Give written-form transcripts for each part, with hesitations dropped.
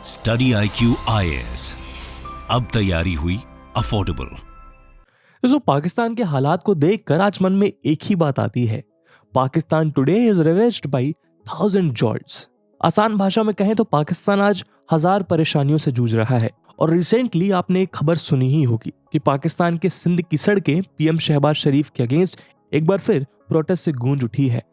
Study IQ IAS, अब तैयारी हुई अफोर्डेबल। दोस्तों, पाकिस्तान के हालात को देखकर आज मन में एक ही बात आती है, पाकिस्तान टुडे इज रेवेज्ड बाय 1000 जॉर्ड्स। आसान भाषा में कहें तो पाकिस्तान आज 1000 परेशानियों से जूझ रहा है। और रिसेंटली आपने एक खबर सुनी ही होगी कि पाकिस्तान के सिंध की सड़कें पीएम शहबाज शरीफ के अगेंस्ट एक बार फिर प्रोटेस्ट से गूंज उठी है।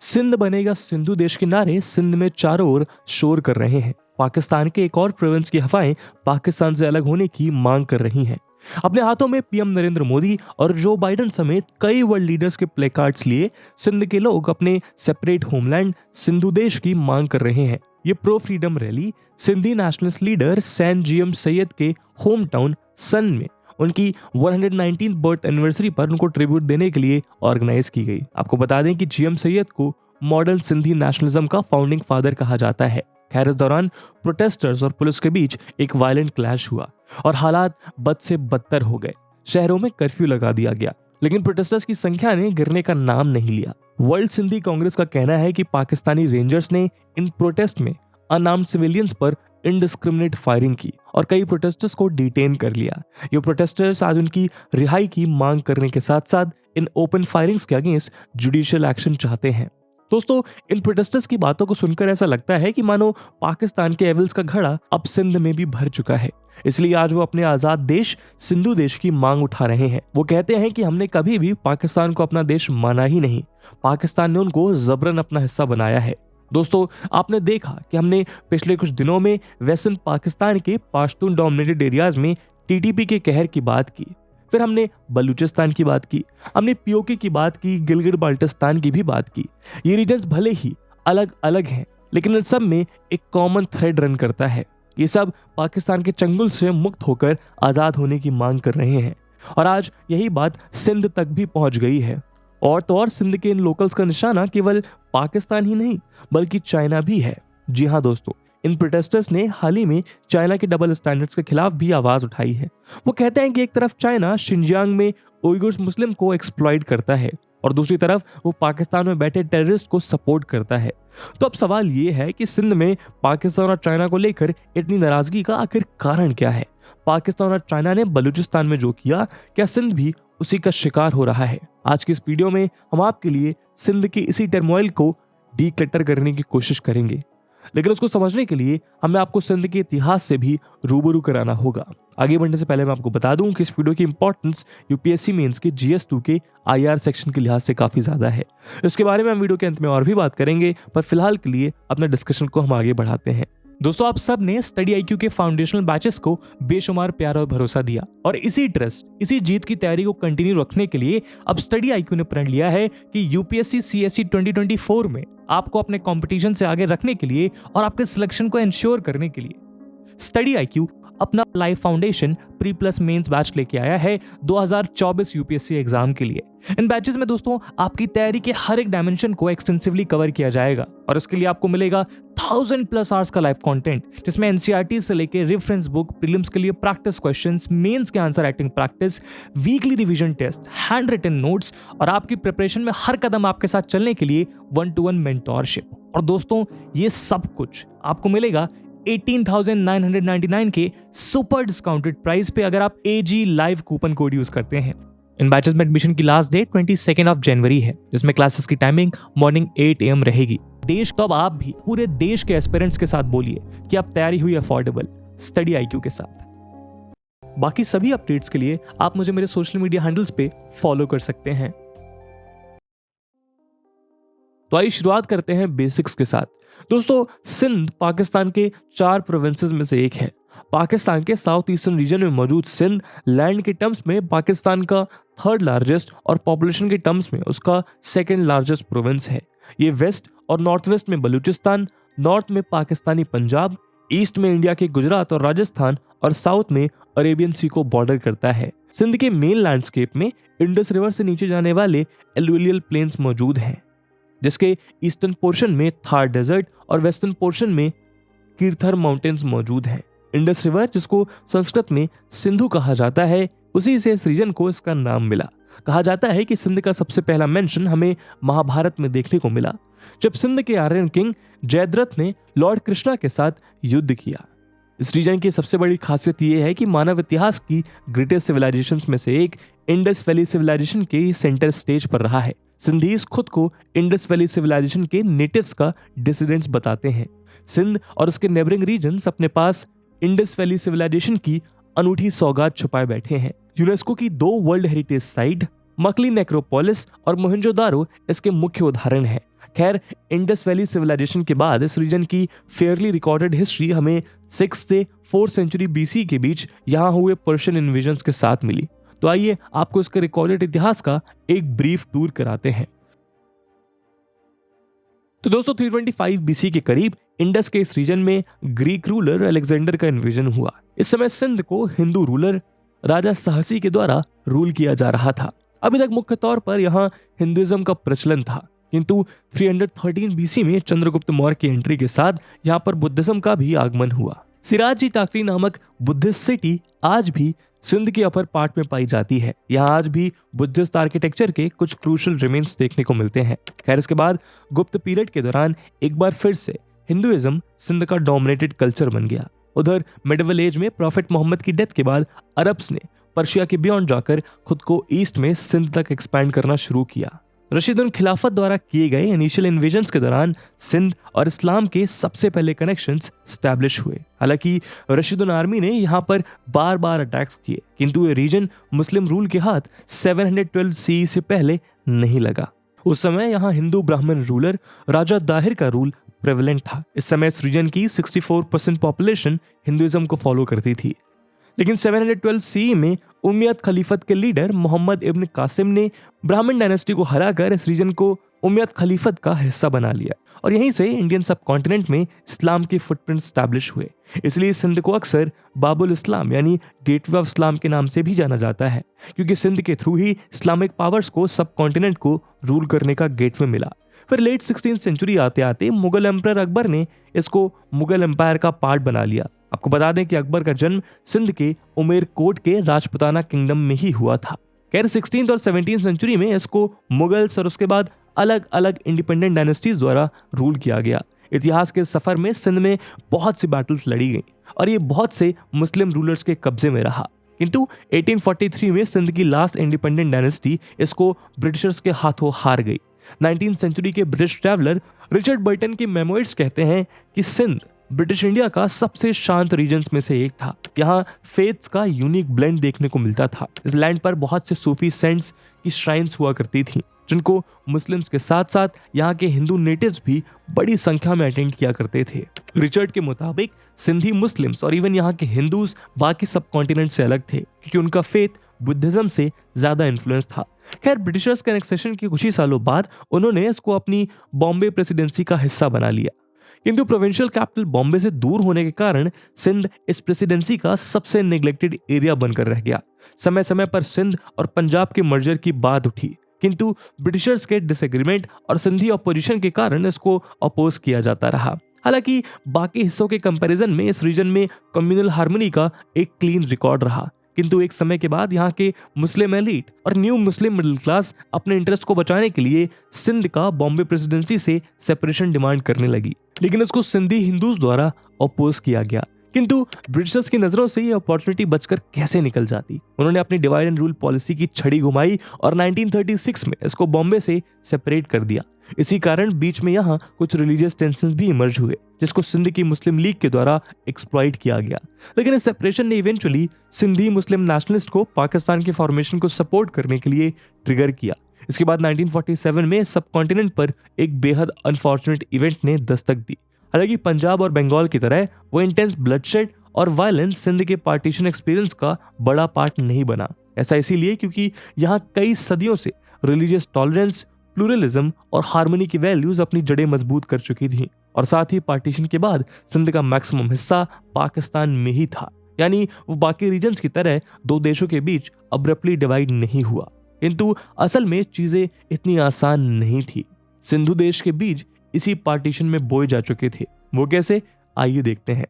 सिंध बनेगा सिंधु देश के नारे सिंध में चारों ओर शोर कर रहे हैं। पाकिस्तान के एक और प्रोविंस की हवाएं पाकिस्तान से अलग होने की मांग कर रही हैं। अपने हाथों में पीएम नरेंद्र मोदी और जो बाइडेन समेत कई वर्ल्ड लीडर्स के प्ले कार्ड्स लिए सिंध के लोग अपने सेपरेट होमलैंड सिंधु देश की मांग कर रहे हैं। ये pro freedom rally Sindhi nationalist leader Sain G M Syed के होम टाउन सन में उनकी 119th बर्थ एनिवर्सरी पर उनको ट्रिब्यूट देने के लिए ऑर्गेनाइज की गई। आपको बता दें कि जीएम सैयद को मॉडर्न सिंधी नेशनलिज्म का फाउंडिंग फादर कहा जाता है। खैर, इस दौरान प्रोटेस्टर्स और पुलिस के बीच एक वायलेंट क्लैश हुआ और हालात बद से बदतर हो गए। शहरों में कर्फ्यू लगा दिया गया, लेकिन प्रोटेस्टर्स की संख्या ने गिरने का नाम नहीं लिया। वर्ल्ड सिंधी कांग्रेस का कहना है कि पाकिस्तानी रेंजर्स ने इन प्रोटेस्ट में अनआर्म्ड सिविलियंस पर इंडिस्क्रिमिनेट फायरिंग की और कई प्रोटेस्टर्स को डिटेन कर लिया। ये प्रोटेस्टर्स आज उनकी रिहाई की मांग करने के साथ साथ इन ओपन फायरिंग्स के अगेंस्ट जुडिशियल एक्शन चाहते हैं। दोस्तों, इन प्रोटेस्टर्स की बातों को सुनकर ऐसा लगता है कि मानो पाकिस्तान के एविल्स का घड़ा अब सिंध में भी भर चुका है। इसलिए आज वो अपने आजाद देश सिंधु देश की मांग उठा रहे हैं। वो कहते हैं कि हमने कभी भी पाकिस्तान को अपना देश माना ही नहीं, पाकिस्तान ने उनको जबरन अपना हिस्सा बनाया है। दोस्तों, आपने देखा कि हमने पिछले कुछ दिनों में वेस्टर्न पाकिस्तान के पाश्तून डोमिनेटेड एरियाज में टीटीपी के कहर की बात की, फिर हमने बलूचिस्तान की बात की, हमने पीओके की बात की, गिलगित बाल्टिस्तान की भी बात की। ये रीजन्स भले ही अलग अलग हैं, लेकिन इन सब में एक कॉमन थ्रेड रन करता है। ये सब पाकिस्तान के चंगुल से मुक्त होकर आजाद होने की मांग कर रहे हैं और आज यही बात सिंध तक भी पहुंच गई है। और तो और सिंध के इन लोकल्स का निशाना केवल पाकिस्तान ही नहीं बल्कि चाइना भी है। जी हाँ दोस्तों, इन प्रोटेस्टर्स ने हाल ही में चाइना के डबल स्टैंडर्ड्स के खिलाफ भी आवाज उठाई है। वो कहते हैं कि एक तरफ चाइना शिनजियांग में उइगुर्स मुस्लिम को एक्सप्लॉइट करता है और दूसरी तरफ वो पाकिस्तान में बैठे टेररिस्ट को सपोर्ट करता है। तो अब सवाल ये है कि सिंध में पाकिस्तान और चाइना को लेकर इतनी नाराजगी का आखिर कारण क्या है? पाकिस्तान और चाइना ने बलूचिस्तान में जो किया, क्या सिंध भी उसी का शिकार हो रहा है? आज की इस वीडियो में हम आपके लिए सिंध के इसी टर्मोइल को डीक्लटर करने की कोशिश करेंगे, लेकिन उसको समझने के लिए हमें आपको सिंध के इतिहास से भी रूबरू कराना होगा। आगे बढ़ने से पहले मैं आपको बता दूं कि इस वीडियो की इंपॉर्टेंस यूपीएससी मेंस के GS2 के IR सेक्शन के लिहाज से काफी ज्यादा है। इसके बारे में हम वीडियो के अंत में और भी बात करेंगे, पर फिलहाल के लिए अपने डिस्कशन को हम आगे बढ़ाते हैं। दोस्तों, आप सब ने स्टडी IQ के फाउंडेशनल बैचेस को बेशुमार प्यार और भरोसा दिया और इसी ट्रस्ट, इसी जीत की तैयारी को कंटिन्यू रखने के लिए अब स्टडी IQ ने प्रण लिया है कि यूपीएससी CSE 2024 में आपको अपने कंपटीशन से आगे रखने के लिए और आपके सिलेक्शन को इंश्योर करने के लिए स्टडी IQ अपना life foundation pre plus mains batch लेके आया है 2024 यूपीएससी एग्जाम के लिए। इन बैचेस में दोस्तों आपकी तैयारी के हर एक डायमेंशन को एक्सटेंसिवली कवर किया जाएगा और इसके लिए आपको मिलेगा 1000+ आवर्स का लाइव कंटेंट, जिसमें एनसीईआरटी से लेके रेफरेंस बुक, प्रीलिम्स के लिए प्रैक्टिस क्वेश्चंस, मेंस के answer writing practice, weekly revision test, hand written notes और आपकी प्रिपरेशन में हर कदम आपके साथ चलने के लिए 1-to-1 मेंटोरशिप। और दोस्तों, ये सब कुछ आपको मिलेगा 18,999 के सुपर डिस्काउंटेड प्राइस पे अगर आप AG live coupon code use करते हैं। इन बैचेस में एडमिशन की लास्ट डेट 22 जनवरी है, जिसमें क्लासेस की टाइमिंग मॉर्निंग 8 AM रहेगी। देश तो अब आप भी पूरे देश के एस्पिरेंट्स के साथ बोलिए कि आप तैयारी हुई अफोर्डेबल स्टडी IQ के साथ। बाकी सभी अपडेट्स के लिए आप मुझे मेरे सोशल मीडिया हैंडल्स पे फॉलो कर सकते हैं। तो आइए शुरुआत करते हैं बेसिक्स के साथ। दोस्तों, सिंध पाकिस्तान के 4 प्रोविंसेस में से एक है। पाकिस्तान के साउथ ईस्टर्न रीजन में मौजूद सिंध लैंड के टर्म्स में पाकिस्तान का 3rd लार्जेस्ट और पॉपुलेशन के टर्म्स में उसका 2nd लार्जेस्ट प्रोविंस है। ये वेस्ट और नॉर्थ वेस्ट में बलूचिस्तान, नॉर्थ में पाकिस्तानी पंजाब, ईस्ट में इंडिया के गुजरात और राजस्थान और साउथ में अरेबियन सी को बॉर्डर करता है। सिंध के मेन लैंडस्केप में इंडस रिवर से नीचे जाने वाले एलुवियल प्लेन्स मौजूद हैं, जिसके ईस्टर्न पोर्शन में थार डेजर्ट और वेस्टर्न पोर्शन में कीर्थर माउंटेन्स मौजूद हैं। इंडस रिवर, जिसको संस्कृत में सिंधु कहा जाता है, उसी से इस रीजन को इसका नाम मिला। कहा जाता है कि सिंध का सबसे पहला मेंशन हमें महाभारत में देखने को मिला, जब सिंध के आर्यन किंग जयद्रथ ने लॉर्ड कृष्णा के साथ युद्ध किया। इस रीजन की सबसे बड़ी खासियत यह है कि मानव इतिहास की ग्रेटेस्ट सिविलाइजेशंस में से एक इंडस वैली सिविलाइजेशन के सेंटर स्टेज पर रहा है। सिंधीज खुद को इंडस वैली सिविलाइजेशन के नेटिव्स का डिसिडेंट्स बताते हैं। सिंध और उसके नेबरिंग रीजन्स अपने पास इंडस वैली सिविलाइजेशन की अनूठी सौगात छुपाए बैठे हैं। यूनेस्को की 2 वर्ल्ड हेरिटेज साइट मकली नेक्रोपोलिस और मोहनजोदारो इसके मुख्य उदाहरण हैं। खैर, इंडस वैली सिविलाइजेशन के बाद इस रीजन की फेयरली रिकॉर्डेड हिस्ट्री हमें 6 से 4 सेंचुरी बीसी के बीच यहाँ हुए पर्शियन इन्वेजन्स के साथ मिली। तो आइए आपको इसके रिकॉर्डेड इतिहास का एक ब्रीफ टूर कराते हैं। तो दोस्तों 325 बीसी के करीब इंडस के इस रीजन में ग्रीक रूलर अलेक्जेंडर का इन्वेजन हुआ। इस समय सिंध को हिंदू रूलर राजा सहसी के द्वारा रूल किया जा रहा था। अभी तक मुख्य तौर पर यहाँ हिंदुइज्म का प्रचलन था, किंतु 313 बीसी में चंद्रगुप्त मौर्य की एंट्री के साथ यहाँ पर बुद्धिज्म का भी आगमन हुआ। सिराज ई टाकरी नामक बुद्धिस्ट सिटी आज भी सिंध के अपर पार्ट में पाई जाती है। यहाँ आज भी बुद्धिस्ट आर्किटेक्चर के कुछ क्रूशल रिमेन्स देखने को मिलते हैं। खैर, इसके बाद गुप्त पीरियड के दौरान एक बार फिर से हिंदुइज्म सिंध का डोमिनेटेड कल्चर बन गया। उधर मिडिवल एज में प्रॉफिट मोहम्मद की डेथ के बाद अरब्स ने पर्शिया के बियॉन्ड जाकर खुद को ईस्ट में सिंध तक एक्सपैंड करना शुरू किया। रशीदुन खिलाफत द्वारा किए गए इनिशियल इन्वेजन्स के दौरान सिंध और इस्लाम के सबसे पहले कनेक्शंस स्टैब्लिश हुए। हालांकि रशीदुन आर्मी ने यहाँ पर बार बार अटैक्स किए, किंतु ये रीजन मुस्लिम रूल के हाथ 712 सी से पहले नहीं लगा। उस समय यहाँ हिंदू ब्राह्मण रूलर राजा दाहिर का रूल प्रेवलेंट था। इस समय इस रीजन की 64% पॉपुलेशन हिंदुइज्म को फॉलो करती थी। लेकिन 712 सी में उमैयद खलीफत के लीडर मोहम्मद इब्न कासिम ने ब्राह्मण डायनेस्टी को हराकर इस रीजन को उमैयद खलीफत का हिस्सा बना लिया और यहीं से इंडियन सब कॉन्टिनेंट में इस्लाम के फुटप्रिंट स्टैब्लिश हुए। इसलिए सिंध को अक्सर बाबुल इस्लाम यानी गेटवे ऑफ इस्लाम के नाम से भी जाना जाता है, क्योंकि सिंध के थ्रू ही इस्लामिक पावर्स को सब कॉन्टिनेंट को रूल करने का गेटवे मिला। फिर लेट 16th सेंचुरी आते आते मुगल एम्परर अकबर ने इसको मुगल एम्पायर का पार्ट बना लिया। आपको बता दें कि अकबर का जन्म सिंध के उमेर कोट के राजपुताना किंगडम में ही हुआ था। खैर 16th और 17th सेंचुरी में इसको मुगल्स और उसके बाद अलग अलग इंडिपेंडेंट डायनेस्टीज द्वारा रूल किया गया। इतिहास के सफर में सिंध में बहुत सी बैटल्स लड़ी गई और ये बहुत से मुस्लिम रूलर्स के कब्जे में रहा, किंतु 1843 में सिंध की लास्ट इंडिपेंडेंट डायनेस्टी इसको ब्रिटिशर्स के हाथों हार गई। 19th सेंचुरी के ब्रिटिश ट्रैवलर रिचर्ड बर्टन के मेमोइर्स कहते हैं कि सिंध ब्रिटिश इंडिया का सबसे शांत रीजन्स में से एक था। यहाँ फेथ्स का यूनिक ब्लेंड देखने को मिलता था। इस लैंड पर बहुत से सूफी सेंट्स की श्राइन्स हुआ करती थी, जिनको मुस्लिम्स के साथ साथ यहाँ के हिंदू नेटिव्स भी बड़ी संख्या में अटेंड किया करते थे। रिचर्ड के मुताबिक सिंधी मुस्लिम्स और इवन यहाँ के हिंदूज बाकी सब कॉन्टिनेंट से अलग थे, क्योंकि उनका फेथ बुद्धिज्म से ज्यादा इन्फ्लुएंस था। खैर ब्रिटिशर्स के एनेक्सेशन के कुछ ही सालों बाद उन्होंने इसको अपनी बॉम्बे प्रेसिडेंसी का हिस्सा बना लिया, किंतु प्रोविंशियल कैपिटल बॉम्बे से दूर होने के कारण सिंध इस प्रेसिडेंसी का सबसे नेग्लेक्टेड एरिया बनकर रह गया। समय समय पर सिंध और पंजाब के मर्जर की बात उठी, किंतु ब्रिटिशर्स के डिसएग्रीमेंट और सिंधी ऑपोजिशन के कारण इसको अपोज किया जाता रहा। हालांकि बाकी हिस्सों के कंपैरिजन में इस रीजन में कम्युनल हार्मनी का एक क्लीन रिकॉर्ड रहा, किंतु एक समय के बाद यहाँ के मुस्लिम एलीट और न्यू मुस्लिम मिडिल क्लास अपने इंटरेस्ट को बचाने के लिए सिंध का बॉम्बे प्रेसिडेंसी से सेपरेशन डिमांड करने लगी, लेकिन इसको सिंधी हिंदूज द्वारा अपोज किया गया। किंतु ब्रिटिशर्स की नजरों से ये अपॉर्चुनिटी बचकर कैसे निकल जाती। उन्होंने अपनी डिवाइड एंड रूल पॉलिसी की छड़ी घुमाई और 1936 में इसको बॉम्बे से सेपरेट कर दिया। इसी कारण बीच में यहाँ कुछ रिलीजियस टेंशंस भी इमर्ज हुए, जिसको सिंध की मुस्लिम लीग के द्वारा एक्सप्लॉइट किया गया। लेकिन इस सेपरेशन ने इवेंचुअली सिंधी मुस्लिम नेशनलिस्ट को पाकिस्तान के फॉर्मेशन को सपोर्ट करने के लिए ट्रिगर किया। इसके बाद 1947 में सब कॉन्टिनेंट पर एक बेहद अनफॉर्चुनेट इवेंट ने दस्तक दी। हालांकि पंजाब और बंगाल की तरह वो इंटेंस ब्लडशेड और वायलेंस सिंध के पार्टीशन एक्सपीरियंस का बड़ा पार्ट नहीं बना। ऐसा इसीलिए क्योंकि यहाँ कई सदियों से रिलीजियस टॉलरेंस, प्लूरलिज्म और हार्मनी की वैल्यूज अपनी जड़ें मजबूत कर चुकी थी, और साथ ही पार्टीशन के बाद सिंध का मैक्सिमम हिस्सा पाकिस्तान में ही था। यानी वो बाकी रीजन्स की तरह दो देशों के बीच अब्रप्टली डिवाइड नहीं हुआ। किंतु असल में चीजें इतनी आसान नहीं थी। सिंधु देश के बीज इसी पार्टीशन में बोए जा चुके थे। वो कैसे, आइए देखते हैं।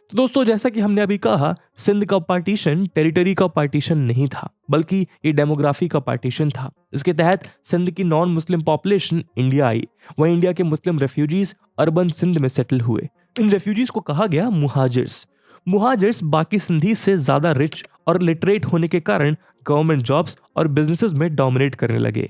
तो दोस्तों, जैसा कि हमने अभी कहा, सिंध का पार्टीशन टेरिटरी का पार्टीशन नहीं था, बल्कि ये डेमोग्राफी का पार्टीशन था। इसके तहत सिंध की non Muslim population India I. वहीं इंडिया के मुस्लिम रेफ्यूजीज अर्बन सिंध में सेटल हुए। इन रेफ्यूजीज को कहा गया मुहाजिर्स। मुहाजिर्स बाकी सिंधी से ज्यादा रिच और लिटरेट होने के कारण गवर्नमेंट जॉब्स और बिजनेसेस में डोमिनेट करने लगे।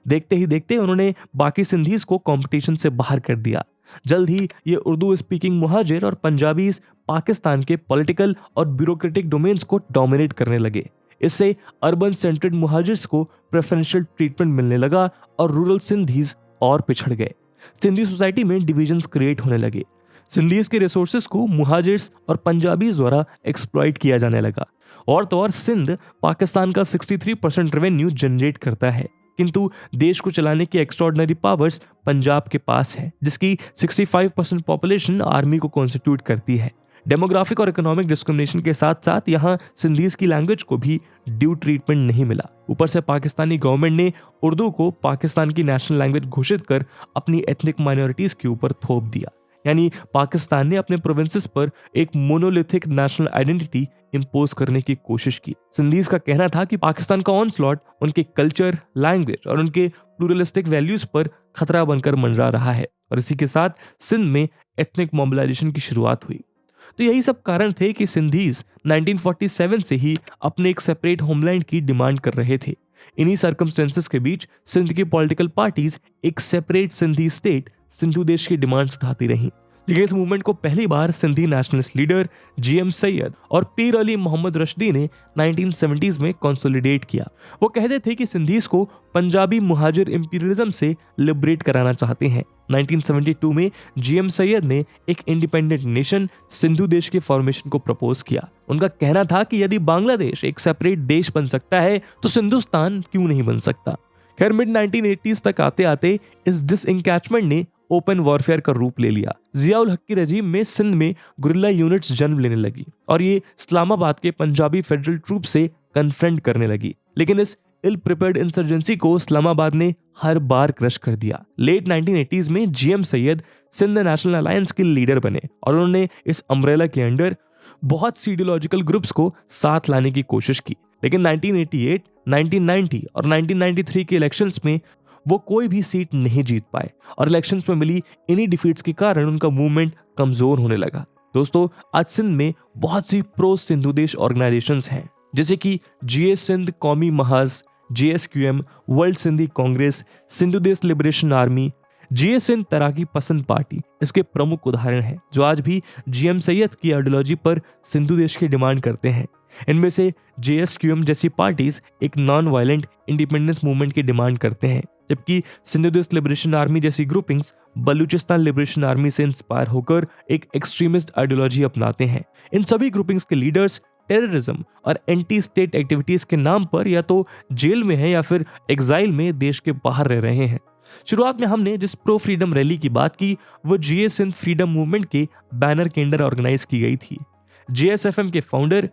देखते ही देखते उन्होंने बाकी सिंधीज को कंपटीशन से बाहर कर दिया। जल्द ही ये उर्दू स्पीकिंग मुहाजिर और पंजाबीज पाकिस्तान के पॉलिटिकल और ब्यूरोक्रेटिक डोमेन्स को डोमिनेट करने लगे। इससे अर्बन सेंट्रेड मुहाजिर्स को प्रेफरेंशियल ट्रीटमेंट मिलने लगा और रूरल सिंधीज और पिछड़ गए। सिंधी सोसाइटी में डिविजन्स क्रिएट होने लगे। सिंधीज के रिसोर्सेज को मुहाजिर्स और पंजाबीज द्वारा एक्सप्लॉइट किया जाने लगा। और तो और सिंध पाकिस्तान का 63% रेवेन्यू जनरेट करता है, किंतु देश को चलाने की एक्स्ट्रॉर्डिनरी पावर्स पंजाब के पास है, जिसकी 65% पॉपुलेशन आर्मी को कॉन्स्टिट्यूट करती है। डेमोग्राफिक और इकोनॉमिक डिस्क्रिमिनेशन के साथ साथ यहाँ सिंधीज की लैंग्वेज को भी ड्यू ट्रीटमेंट नहीं मिला। ऊपर से पाकिस्तानी गवर्नमेंट ने उर्दू को पाकिस्तान की नेशनल लैंग्वेज घोषित कर अपनी एथनिक माइनॉरिटीज के ऊपर थोप दिया। यानी पाकिस्तान ने अपने प्रोविंसेस पर एक मोनोलिथिक नेशनल आइडेंटिटी इंपोज करने की कोशिश की। सिंधीज का कहना था कि पाकिस्तान का ऑनस्लॉट उनके कल्चर, लैंग्वेज और उनके प्लूरलिस्टिक वैल्यूज पर खतरा बनकर मंडरा रहा है, और इसी के साथ सिंध में एथनिक मोबिलाइजेशन की शुरुआत हुई। तो यही सब कारण थे कि सिंधीज 1947 से ही अपने एक सेपरेट होमलैंड की डिमांड कर रहे थे। इन्हीं सर्कमस्टेंसेस के बीच सिंध की पॉलिटिकल पार्टीज एक सेपरेट सिंधी स्टेट सिंधु देश की डिमांड्स उठाती रहीं। लेकिन इस मूवमेंट को पहली बार Sindhi nationalist leader GM Syed और पीर अली मोहम्मद रश्दी ने 1970s में कंसोलिडेट किया। वो कहते थे कि सिंधीज को पंजाबी मुहाजिर इंपीरियलिज्म से लिबरेट कराना चाहते हैं। 1972 में GM सैयद ने एक इंडिपेंडेंट नेशन सिंधु देश के फॉर्मेशन को प्रपोज किया। उनका कहना था कि यदि बांग्लादेश एक सेपरेट देश बन सकता है तो सिंधुस्तान क्यों नहीं बन सकता। खैर मिड 1980s तक आते आते इस डिसइंकैचमेंट ने ओपन वॉरफेयर का रूप ले लिया। जियाउल हक की रजीम में सिंध में गुरिल्ला यूनिट्स जन्म लेने लगी और ये इस्लामाबाद के पंजाबी फेडरल ट्रूप से कन्फ्रंट करने लगी। लेकिन इस इल प्रिपेयर्ड इंसर्जेंसी को इस्लामाबाद ने हर बार क्रश कर दिया। लेट 1980s में GM Syed Sindh national alliance के लीडर बने और उन्होंने इस अम्ब्रेला के अंडर बहुत सी आइडियोलॉजिकल ग्रुप्स को साथ लाने की कोशिश की। लेकिन 1988, 1990 और 1993 के इलेक्शंस में वो कोई भी सीट नहीं जीत पाए और इलेक्शंस में मिली इन्हीं डिफीट्स के कारण उनका मूवमेंट कमजोर होने लगा। दोस्तों, आज सिंध में बहुत सी प्रो सिंधु देश ऑर्गेनाइजेशंस हैं, जैसे कि GS सिंध कौमी महाज, JSQM, वर्ल्ड सिंधी कांग्रेस, सिंधु देश लिबरेशन आर्मी, GS सिंध तराकी पसंद पार्टी इसके प्रमुख उदाहरण हैं, जो आज भी GM सैयद की आइडियोलॉजी पर सिंधु देश की डिमांड करते हैं। इनमें से JSQM जैसी पार्टीज एक नॉन वायलेंट इंडिपेंडेंस मूवमेंट की डिमांड करते हैं, जबकि सिंधु देश लिबरेशन आर्मी जैसी ग्रुपिंग्स बलूचिस्तान लिबरेशन आर्मी से इंस्पायर होकर एक एक्सट्रीमिस्ट आइडियोलॉजी अपनाते हैं। इन सभी ग्रुपिंग्स के लीडर्स टेररिज्म और एंटी स्टेट एक्टिविटीज के नाम पर या तो जेल में हैं या फिर एग्जाइल में देश के बाहर रह रहे हैं। शुरुआत में हमने जिस प्रो फ्रीडम रैली की बात की वो GS सिंध फ्रीडम मूवमेंट के बैनर के अंडर ऑर्गेनाइज की गई थी। JSFM के फाउंडर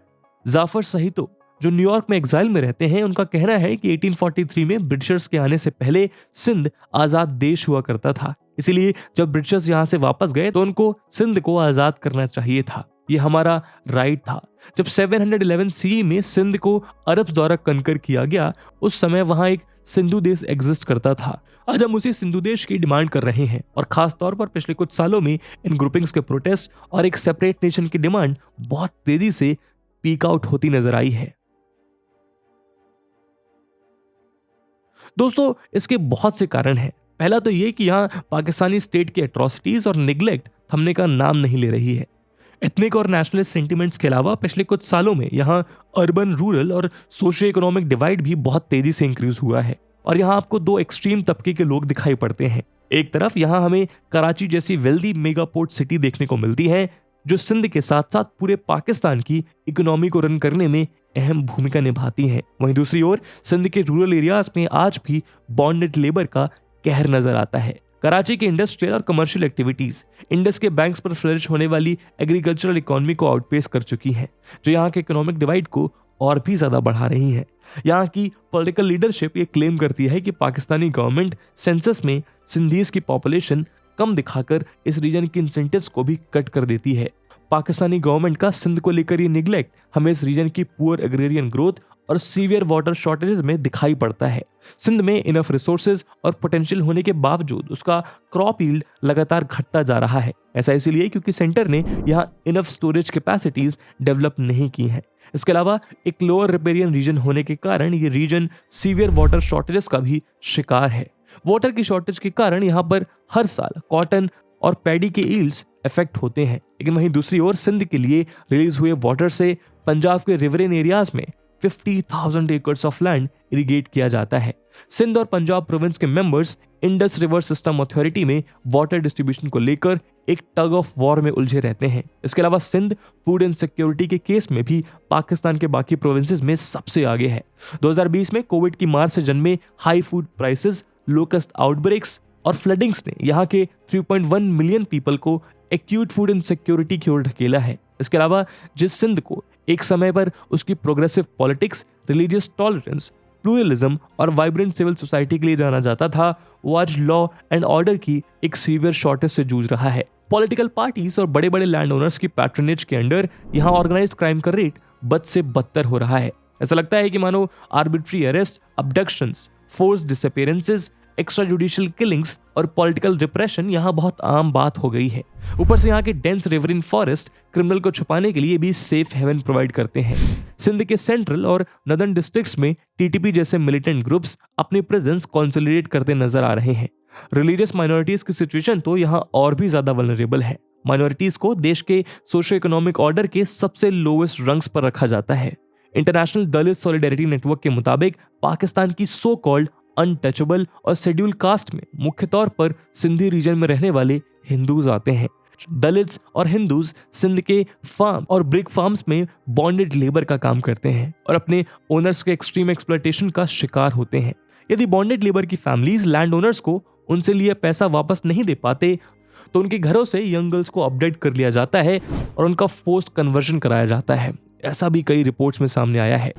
जाफर सहीतो जो न्यूयॉर्क में एग्जाइल में रहते हैं, उनका कहना है कि 1843 में ब्रिटिशर्स के आने से पहले सिंध आजाद देश हुआ करता था, इसीलिए जब ब्रिटिशर्स यहाँ से वापस गए तो उनको सिंध को आजाद करना चाहिए था, ये हमारा राइट था। जब 711 CE में सिंध को अरब द्वारा कनकर किया गया, उस समय वहां एक सिंधु देश एग्जिस्ट करता था। आज हम उसी सिंधु देश की डिमांड कर रहे हैं और खास तौर पर पिछले कुछ सालों में इन ग्रुपिंग्स के प्रोटेस्ट और एक सेपरेट नेशन की डिमांड बहुत तेजी से पीक आउट होती नजर आई है। दोस्तों, इसके बहुत से कारण हैं। पहला तो ये कि यहाँ पाकिस्तानी स्टेट की एट्रोसिटीज और निग्लेक्ट थमने का नाम नहीं ले रही है। एथनिक और नेशनलिस्ट सेंटिमेंट्स के अलावा पिछले कुछ सालों में यहाँ अर्बन, रूरल और सोशियो इकोनॉमिक डिवाइड भी बहुत तेजी से इंक्रीज हुआ है और यहाँ आपको दो एक्सट्रीम तबके के लोग दिखाई पड़ते हैं। एक तरफ यहाँ हमें कराची जैसी वेल्दी मेगा पोर्ट सिटी देखने को मिलती है जो सिंध के साथ साथ पूरे पाकिस्तान की इकोनॉमी को रन करने में अहम भूमिका निभाती हैं। वहीं दूसरी ओर सिंध के रूरल एरियाज में आज भी बॉन्डेड लेबर का कहर नजर आता है। कराची की इंडस्ट्रियल और कमर्शियल एक्टिविटीज इंडस के बैंक्स पर फ्लरिश होने वाली एग्रीकल्चरल इकोनॉमी को आउटपेस कर चुकी हैं, जो यहाँ के इकोनॉमिक डिवाइड को और भी ज्यादा बढ़ा रही है। यहाँ की पॉलिटिकल लीडरशिप ये क्लेम करती है कि पाकिस्तानी गवर्नमेंट सेंसस में सिंधीज की पॉपुलेशन कम दिखाकर इस रीजन की इंसेंटिव्स को भी कट कर देती है। पाकिस्तानी गवर्नमेंट का सिंध को लेकर ये निग्लेक्ट हमें इस रीजन की पुअर एग्रेरियन ग्रोथ और सीवियर वाटर शॉर्टेजेस में दिखाई पड़ता है। सिंध में इनफ रिसोर्सेज और पोटेंशियल होने के बावजूद उसका क्रॉप यील्ड लगातार घटता जा रहा है। ऐसा इसलिए क्योंकि सेंटर ने यहाँ इनफ स्टोरेज कैपेसिटीज डेवलप नहीं की हैं। इसके अलावा एक लोअर रिपेरियन रीजन होने के कारण ये रीजन सीवियर वाटर शॉर्टेजेस का भी शिकार है। वाटर की शॉर्टेज के कारण यहाँ पर हर साल कॉटन और पैडी के यील्ड्स इफेक्ट होते हैं, लेकिन वहीं दूसरी ओर सिंध के लिए रिलीज हुए वाटर से पंजाब के रिवरेन एरियाज में 50,000 एकर्स ऑफ लैंड इरिगेट किया जाता है। सिंध और पंजाब प्रोविंस के members Indus river system authority में वाटर डिस्ट्रीब्यूशन को लेकर एक टग ऑफ वॉर में उलझे रहते हैं। इसके अलावा सिंध फूड इनसिक्योरिटी के केस में भी पाकिस्तान के बाकी प्रोविंसेस में सबसे आगे है। 2020 में कोविड की मार से जन्मे high food prices, locust outbreaks और फ्लडिंग्स ने यहाँ के 3.1 मिलियन पीपल को एक्यूट फूड इनसिक्योरिटी की ओर ढकेला है। इसके अलावा जिस सिंध को एक समय पर उसकी progressive politics, religious tolerance, pluralism और वाइब्रेंट सिविल सोसाइटी के लिए जाना जाता था, वो आज लॉ एंड ऑर्डर की एक सीवियर शॉर्टेज से जूझ रहा है। पॉलिटिकल पार्टीज और बड़े बड़े लैंड ओनर्स की पैट्रनेज के अंडर यहाँ ऑर्गेनाइज्ड क्राइम का रेट बद से बदतर हो रहा है। ऐसा लगता है कि मानो arbitrary arrest, abductions, force disappearances, extrajudicial killings और पॉलिटिकल रिप्रेशन यहाँ बहुत आम बात हो गई है। ऊपर से यहाँ के डेंस रिवरिन फॉरेस्ट क्रिमिनल को छुपाने के लिए भी सेफ हेवन प्रोवाइड करते हैं। सिंध के सेंट्रल और नदर्न डिस्ट्रिक्ट्स में टीटीपी जैसे मिलिटेंट ग्रुप्स अपनी प्रेजेंस कंसोलिडेट करते नजर आ रहे हैं। रिलीजियस माइनॉरिटीज की सिचुएशन तो यहाँ और भी ज्यादा वल्नरेबल है। माइनॉरिटीज को देश के सोशो इकोनॉमिक ऑर्डर के सबसे लोएस्ट रंग्स पर रखा जाता है। इंटरनेशनल दलित सॉलिडेरिटी नेटवर्क के मुताबिक पाकिस्तान की सो कॉल्ड अनटचेबल और शेड्यूल कास्ट में मुख्य तौर पर सिंधी रीजन में रहने वाले हिंदूज आते हैं। दलित्स और हिंदूज सिंध के फार्म और ब्रिक फार्म्स में बॉन्डेड लेबर का काम करते हैं और अपने ओनर्स के एक्सट्रीम एक्सप्लॉयटेशन का शिकार होते हैं। यदि बॉन्डेड लेबर की फैमिलीज लैंड ओनर्स को उनसे लिए पैसा वापस नहीं दे पाते तो उनके घरों से यंग गर्ल्स को अपडेट कर लिया जाता है और उनका फोर्स्ड कन्वर्जन कराया जाता है। ऐसा भी कई रिपोर्ट्स में सामने आया है।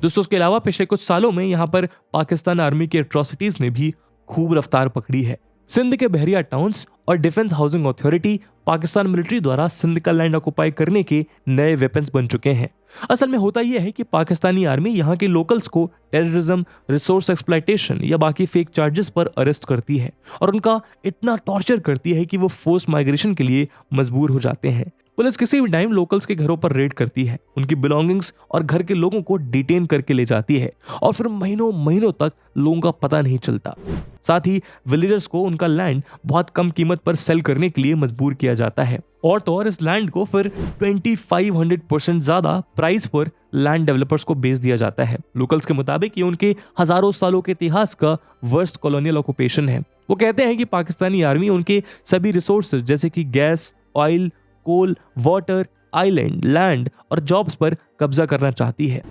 दोस्तों, इसके अलावा पिछले कुछ सालों में यहाँ पर पाकिस्तान आर्मी की एट्रोसिटीज ने भी खूब रफ्तार पकड़ी है। सिंध के बहरिया टाउन्स और defence housing authority Pakistan military द्वारा सिंध का लैंड ऑक्युपाई करने के नए वेपन्स बन चुके हैं। असल में होता यह है कि पाकिस्तानी आर्मी यहाँ के लोकल्स को टेररिज्म, रिसोर्स एक्सप्लॉयटेशन या बाकी फेक चार्जेस पर अरेस्ट करती है और उनका इतना टॉर्चर करती है कि वो फोर्स माइग्रेशन के लिए मजबूर हो जाते हैं। पुलिस किसी भी टाइम लोकल्स के घरों पर रेड करती है, उनकी बिलोंगिंग्स और घर के लोगों को डिटेन करके ले जाती है और फिर महीनों महीनों तक लोगों का पता नहीं चलता। साथ ही विलेजर्स को उनका लैंड बहुत कम कीमत पर सेल करने के लिए मजबूर किया जाता है और तो और इस लैंड को फिर 2500% ज्यादा प्राइस पर लैंड डेवलपर्स को बेच दिया जाता है। लोकल्स के मुताबिक ये उनके हजारों सालों के इतिहास का वर्स्ट कॉलोनियल ऑक्युपेशन है। वो कहते हैं कि पाकिस्तानी आर्मी उनके सभी रिसोर्सेज जैसे कि गैस, ऑयल, कोल, वाटर, आइलैंड, लैंड और जॉब्स पर कब्जा करना चाहती है।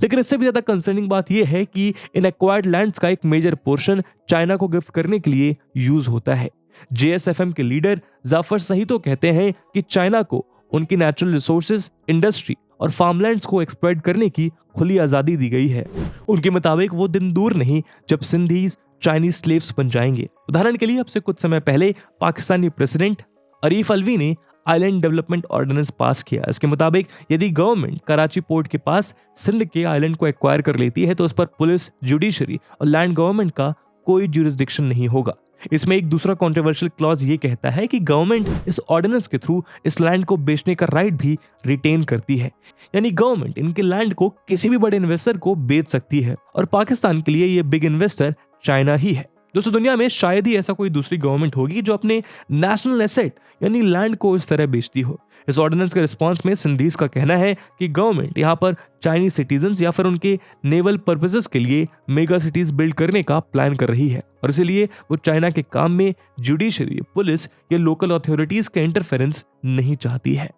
लेकिन इससे भी ज्यादा कंसर्निंग बात यह है कि इन एक्वायर्ड लैंड्स का एक मेजर पोर्शन चाइना को गिफ्ट करने के लिए यूज होता है। JSFM के लीडर जाफर सहीतो कहते हैं कि चाइना को उनकी नेचुरल रिसोर्सेज, इंडस्ट्री और फार्मलैंड्स को एक्सप्लॉइट करने की खुली आजादी दी गई है। उनके मुताबिक वो दिन दूर नहीं जब सिंधीज चाइनीज स्लेव्स बन जाएंगे। उदाहरण के लिए अब से कुछ समय पहले पाकिस्तानी प्रेसिडेंट अरीफ अलवी ने आइलैंड डेवलपमेंट ऑर्डिनेंस पास किया। इसके मुताबिक यदि गवर्नमेंट कराची पोर्ट के पास सिंध के आइलैंड को एक्वायर कर लेती है तो उस पर पुलिस, जुडिशरी और लैंड गवर्नमेंट का कोई ज्यूरिसडिक्शन नहीं होगा। इसमें एक दूसरा कंट्रोवर्शियल क्लॉज ये कहता है कि गवर्नमेंट इस ऑर्डिनेंस के थ्रू इस लैंड को बेचने का राइट भी रिटेन करती है, यानी गवर्नमेंट इनके लैंड को किसी भी बड़े इन्वेस्टर को बेच सकती है और पाकिस्तान के लिए ये बिग इन्वेस्टर चाइना ही है। दोस्तों, दुनिया में शायद ही ऐसा कोई दूसरी गवर्नमेंट होगी जो अपने नेशनल एसेट यानी लैंड को इस तरह बेचती हो। इस ऑर्डिनेंस के रिस्पांस में सिंधीज का कहना है कि गवर्नमेंट यहाँ पर चाइनीज सिटीजन्स या फिर उनके नेवल पर्पसेस के लिए मेगा सिटीज बिल्ड करने का प्लान कर रही है और इसीलिए वो चाइना के काम में जुडिशरी, पुलिस या लोकल अथॉरिटीज का इंटरफेरेंस नहीं चाहती है।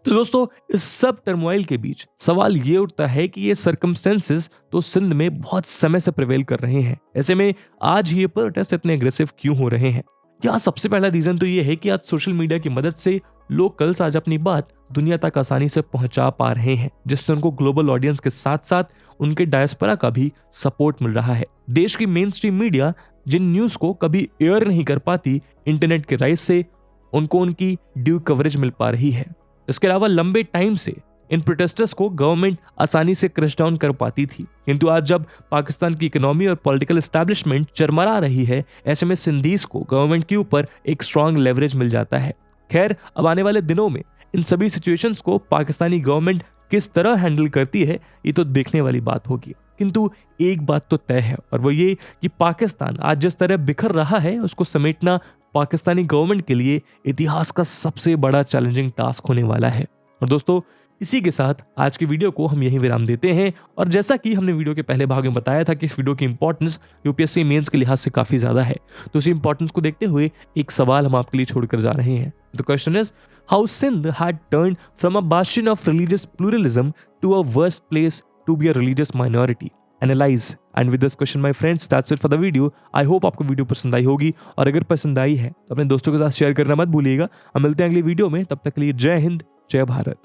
तो दोस्तों, इस सब टर्मोइल के बीच सवाल ये उठता है कि ये सर्कमस्टेंसेस तो सिंध में बहुत समय से प्रिवेल कर रहे हैं। ऐसे में आज ये प्रोटेस्ट इतने एग्रेसिव क्यों हो रहे हैं? यहाँ सबसे पहला रीजन तो ये है कि आज सोशल मीडिया की मदद से लोकल्स आज अपनी बात दुनिया तक आसानी से पहुंचा पा रहे हैं, जिससे उनको ग्लोबल ऑडियंस के साथ साथ उनके डायस्पोरा का भी सपोर्ट मिल रहा है। देश की मेन स्ट्रीम मीडिया जिन न्यूज को कभी एयर नहीं कर पाती, इंटरनेट के राइज से उनको उनकी ड्यू कवरेज मिल पा रही है। इसके अलावा लंबे टाइम से इन प्रोटेस्टर्स को गवर्नमेंट आसानी से क्रश डाउन कर पाती थी, किंतु आज जब पाकिस्तान की इकोनॉमी और पॉलिटिकल एस्टैब्लिशमेंट चरमरा रही है, ऐसे में सिंधीज को गवर्नमेंट के ऊपर एक स्ट्रांग लेवरेज मिल जाता है। खैर, अब आने वाले दिनों में इन सभी सिचुएशंस को पाकिस्तानी गवर्नमेंट किस तरह हैंडल करती है, ये तो देखने वाली बात होगी। किंतु एक बात तो तय है, और वो ये कि पाकिस्तान आज जिस तरह बिखर रहा है, उसको समेटना पाकिस्तानी गवर्नमेंट के लिए इतिहास का सबसे बड़ा चैलेंजिंग टास्क होने वाला है। और दोस्तों, इसी के साथ आज की वीडियो को हम यहीं विराम देते हैं। और जैसा कि हमने वीडियो के पहले भाग में बताया था कि इस वीडियो की इंपॉर्टेंस यूपीएससी मेंस के लिहाज से काफी ज्यादा है, तो इसी इंपॉर्टेंस को देखते हुए एक सवाल हम आपके लिए छोड़कर जा रहे हैं। The question is, how Sindh had turned from a bastion of religious pluralism to a worst place to be a religious minority? Analyse. And with this question my friends, that's it for the video. I hope आपको video पसंद आई होगी, और अगर पसंद आई है तो अपने दोस्तों के साथ शेयर करना मत भूलिएगा। हम मिलते हैं अगली वीडियो में, तब तक के लिए जय हिंद, जय भारत।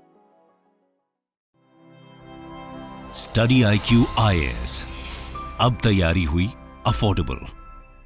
स्टडी IQ IAS, अब तैयारी हुई अफोर्डेबल।